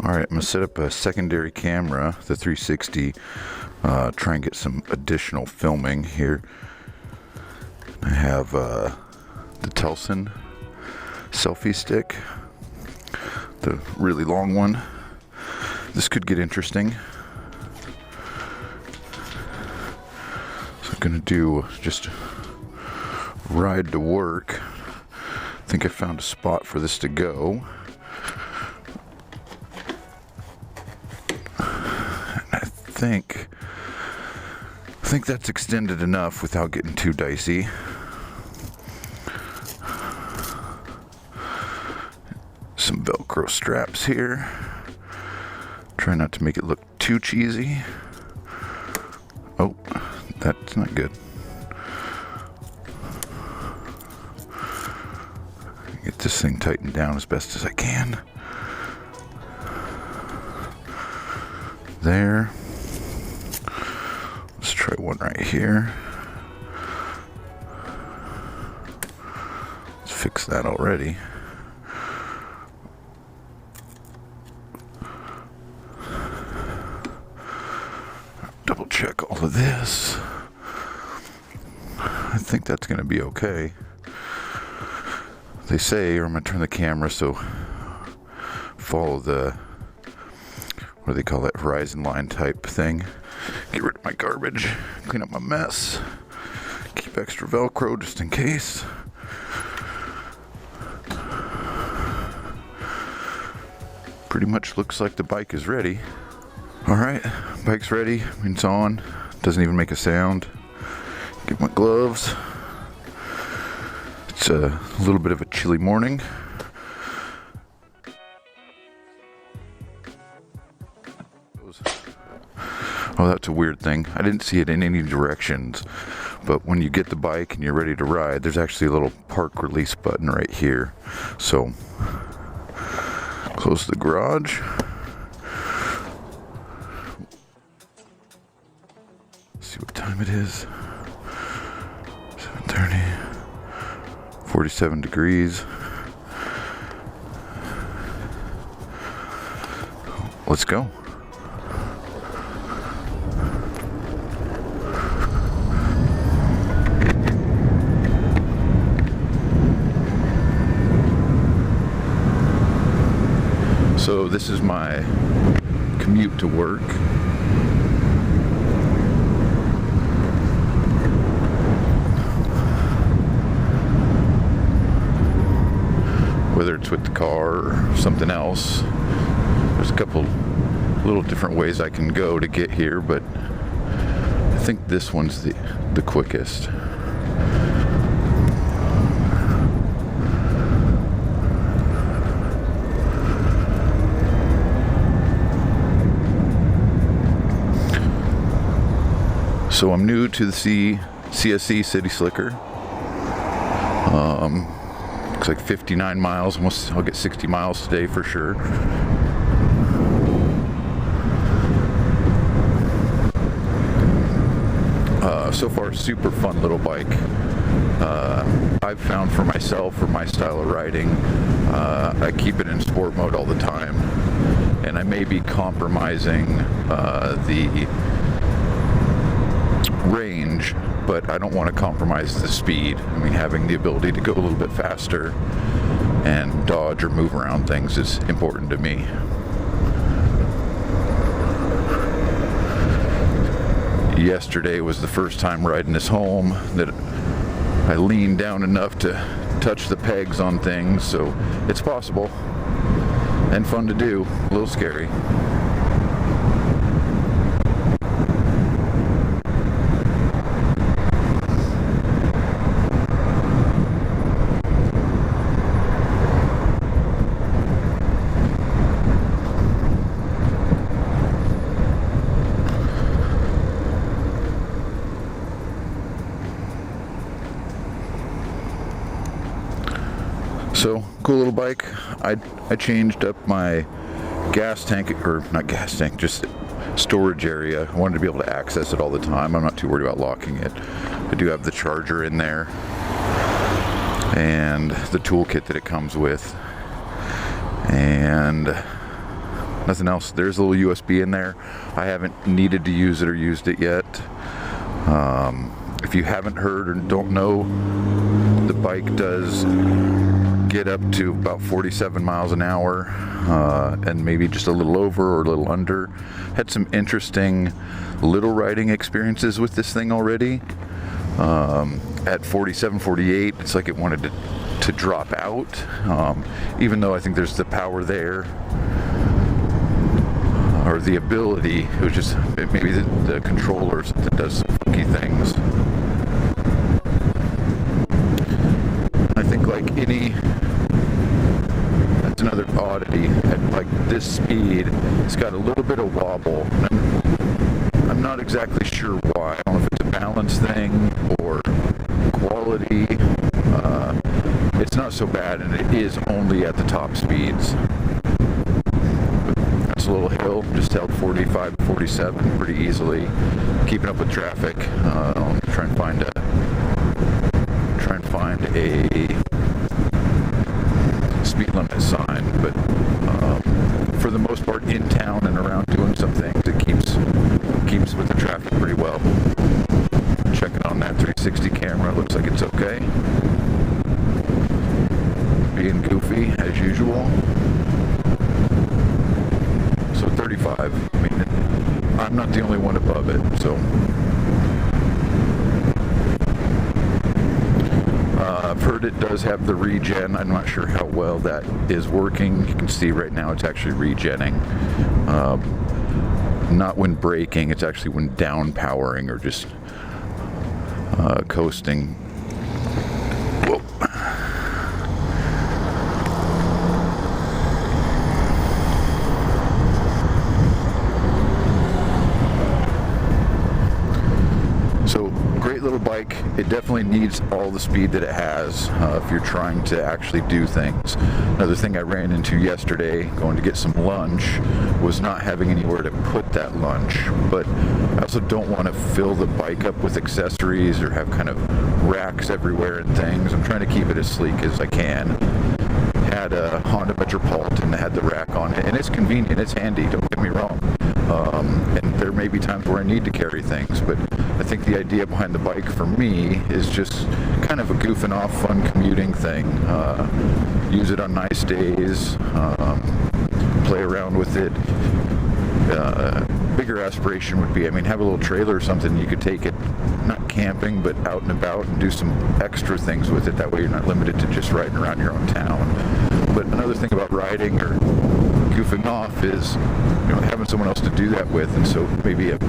Alright, I'm going to set up a secondary camera, the 360, try and get some additional filming here. I have the Telson selfie stick, the really long one. This could get interesting. So I'm going to do just ride to work. I think I found a spot for this to go. I think that's extended enough without getting too dicey. Some Velcro straps here. Try not to make it look too cheesy. Oh, that's not good. Get this thing tightened down as best as I can. There. Let's try one right here. Let's fix that already. Double check all of this. I think that's going to be okay. They say, or I'm going to turn the camera so follow the, what do they call that, horizon line type thing. Get rid of my garbage, clean up my mess, keep extra Velcro just in case. Pretty much looks like the bike is ready. Alright, bike's ready, it's on, doesn't even make a sound. Get my gloves. It's a little bit of a chilly morning. Oh, that's a weird thing. I didn't see it in any directions, but when you get the bike and you're ready to ride, there's actually a little park release button right here. So, close the garage. Let's see what time it is. 7:30. 47 degrees. Let's go. So this is my commute to work. Whether it's with the car or something else, there's a couple little different ways I can go to get here, but I think this one's the quickest. So I'm new to the CSE City Slicker. Looks like 59 miles, almost. I'll get 60 miles today for sure. So far, super fun little bike. I've found for myself, for my style of riding, I keep it in sport mode all the time, and I may be compromising the range, but I don't want to compromise the speed. I mean, having the ability to go a little bit faster and dodge or move around things is important to me. Yesterday was the first time riding this home that I leaned down enough to touch the pegs on things, so it's possible and fun to do, a little scary. So, cool little bike. I changed up my gas tank, or not gas tank, just storage area. I wanted to be able to access it all the time. I'm not too worried about locking it. I do have the charger in there and the toolkit that it comes with. And Nothing else. There's a little USB in there. I haven't needed to use it or used it yet. If you haven't heard or don't know, the bike does get up to about 47 miles an hour, and maybe just a little over or a little under. Had some interesting little riding experiences with this thing already. At 47, 48, it's like it wanted to drop out, even though I think there's the power there, or the ability. It was just maybe the controller that does some funky things. I think like that's another oddity. At like this speed, it's got a little bit of wobble. I'm not exactly sure why. I don't know if it's a balance thing or quality. It's not so bad, and it is only at the top speeds. That's a little hill, just held 45 to 47 pretty easily, keeping up with traffic. I'll try and find a speed limit sign, but for the most part in town and around doing some things, it keeps with the traffic pretty well. Checking on that 360 camera, looks like it's okay. Being goofy as usual. So 35. I mean, I'm not the only one above it, so. I've heard it does have the regen. I'm not sure how well that is working. You can see right now it's actually regenning. Not when braking, it's actually when down powering or just coasting. Whoa. So, great little bike. It definitely needs all the speed that it has if you're trying to actually do things. Another thing I ran into yesterday, going to get some lunch, was not having anywhere to put that lunch. But I also don't want to fill the bike up with accessories or have kind of racks everywhere and things. I'm trying to keep it as sleek as I can. Had a Honda Metropolitan that had the rack on it, and it's convenient, it's handy, don't get me wrong. And there may be times where I need to carry things, but I think the idea behind the bike for me is just kind of a goofing off, fun commuting thing. Use it on nice days, play around with it. Bigger aspiration would be, have a little trailer or something. You could take it, not camping, but out and about and do some extra things with it. That way you're not limited to just riding around your own town. But another thing about riding or goofing off is, having someone else to do that with, and so maybe at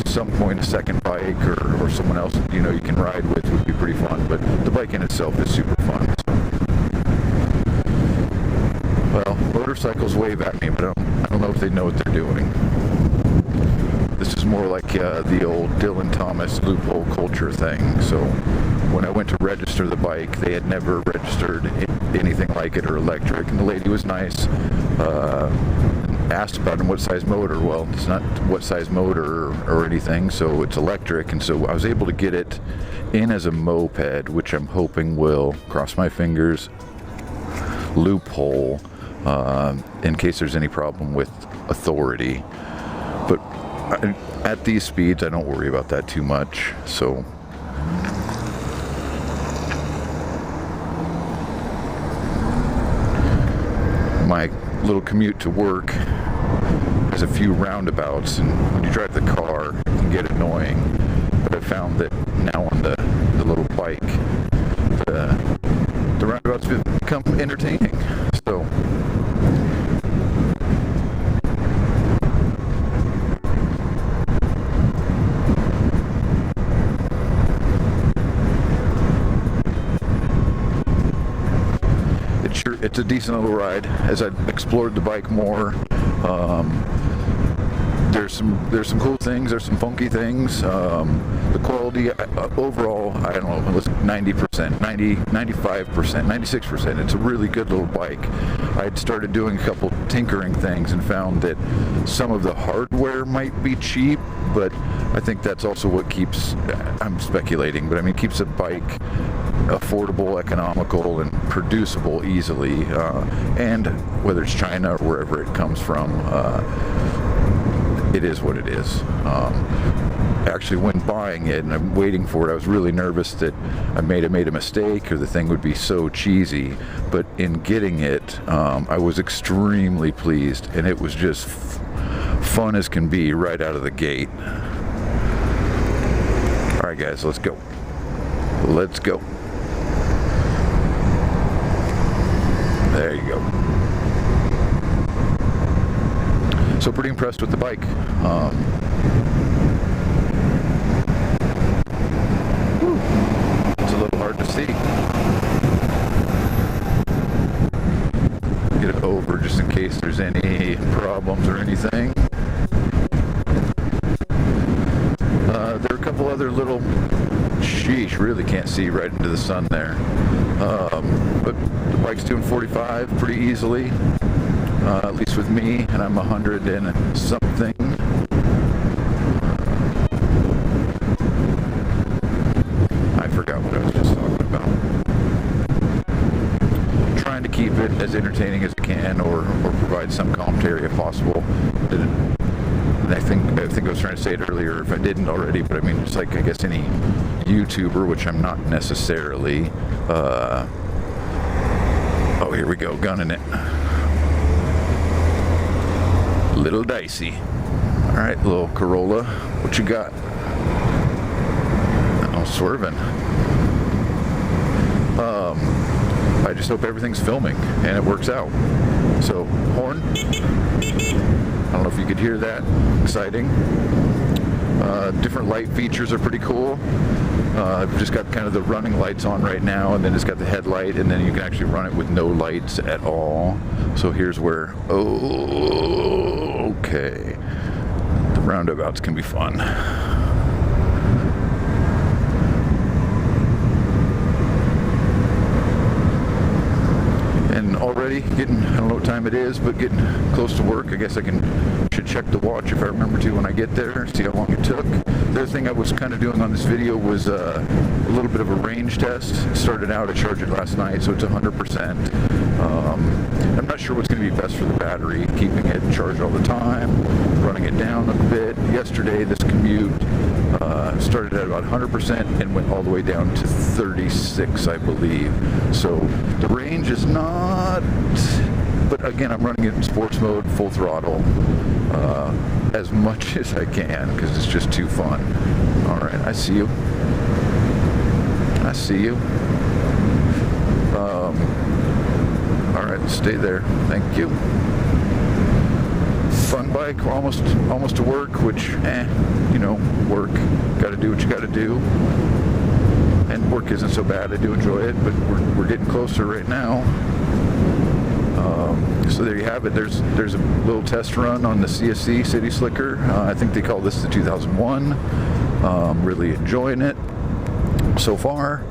some point a second bike or someone else you can ride with would be pretty fun. But the bike in itself is super fun. So. Well, motorcycles wave at me, but I don't know if they know what they're doing. This is more like the old Dylan Thomas loophole culture thing. So when I went to register the bike, they had never registered anything like it or electric, and the lady was nice. Asked about what size motor. Well, it's not what size motor or anything, so it's electric, and so I was able to get it in as a moped, which I'm hoping will, cross my fingers, loophole in case there's any problem with authority. But at these speeds, I don't worry about that too much. So my little commute to work has a few roundabouts, and when you drive the car, it can get annoying. But I found that now on the little bike, the roundabouts become entertaining. So it's a decent little ride. As I explored the bike more, there's some cool things, there's some funky things. The quality overall, I don't know, let's 90%, 90, 95%, 96%. It's a really good little bike. I'd started doing a couple tinkering things and found that some of the hardware might be cheap, but I think that's also what keeps, I'm speculating, but I mean, keeps a bike affordable, economical, and producible easily. And whether it's China or wherever it comes from, it is what it is. Actually, when buying it and I'm waiting for it, I was really nervous that I made a mistake or the thing would be so cheesy. But in getting it, I was extremely pleased, and it was just fun as can be right out of the gate. All right, guys, let's go. Let's go. There you go. So pretty impressed with the bike. It's a little hard to see. Get it over just in case there's any problems or anything. There are a couple other little, sheesh, really can't see right into the sun there. But the bike's doing 45 pretty easily. At least with me, and I'm 100 and something. I forgot what I was just talking about. Trying to keep it as entertaining as I can, or provide some commentary if possible. And I think I was trying to say it earlier if I didn't already, but I mean, just like I guess any YouTuber, which I'm not necessarily. Oh, here we go, gunning it. Little dicey. All right, little Corolla. What you got? Oh, swerving. I just hope everything's filming and it works out. So, horn. I don't know if you could hear that. Exciting. Different light features are pretty cool. I've just got kind of the running lights on right now, and then it's got the headlight, and then you can actually run it with no lights at all. So here's where, okay, the roundabouts can be fun. And already getting, I don't know what time it is, but getting close to work. I guess I should check the watch if I remember to when I get there, see how long it took. The other thing I was kind of doing on this video was a little bit of a range test. Started out, I charged it last night, so it's 100%. I'm not sure what's going to be best for the battery, keeping it charged all the time, running it down a bit. Yesterday, this commute started at about 100% and went all the way down to 36, I believe. So the range is not, but again, I'm running it in sports mode, full throttle, as much as I can, because it's just too fun. All right, I see you. I see you. All right, let's stay there. Thank you. Fun bike, almost to work, which, you know, work. Got to do what you got to do. And work isn't so bad. I do enjoy it, but we're getting closer right now. So there you have it. There's a little test run on the CSE City Slicker. I think they call this the 2001. Really enjoying it so far.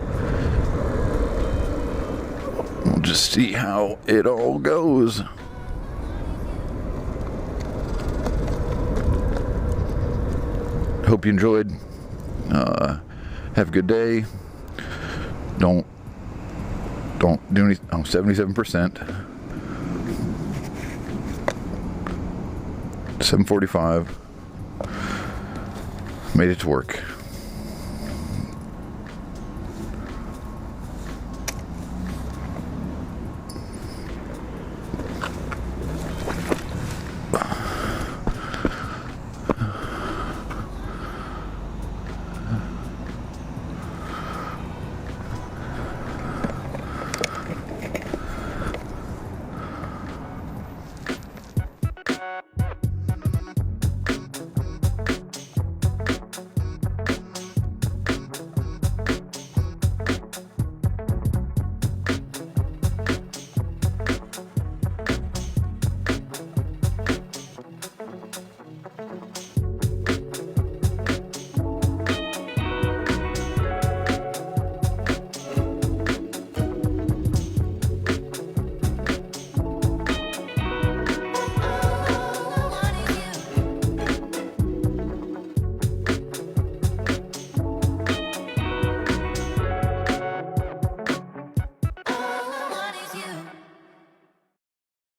We'll just see how it all goes. Hope you enjoyed. Have a good day. Don't do anything. Oh, 77%. 7:45. Made it to work.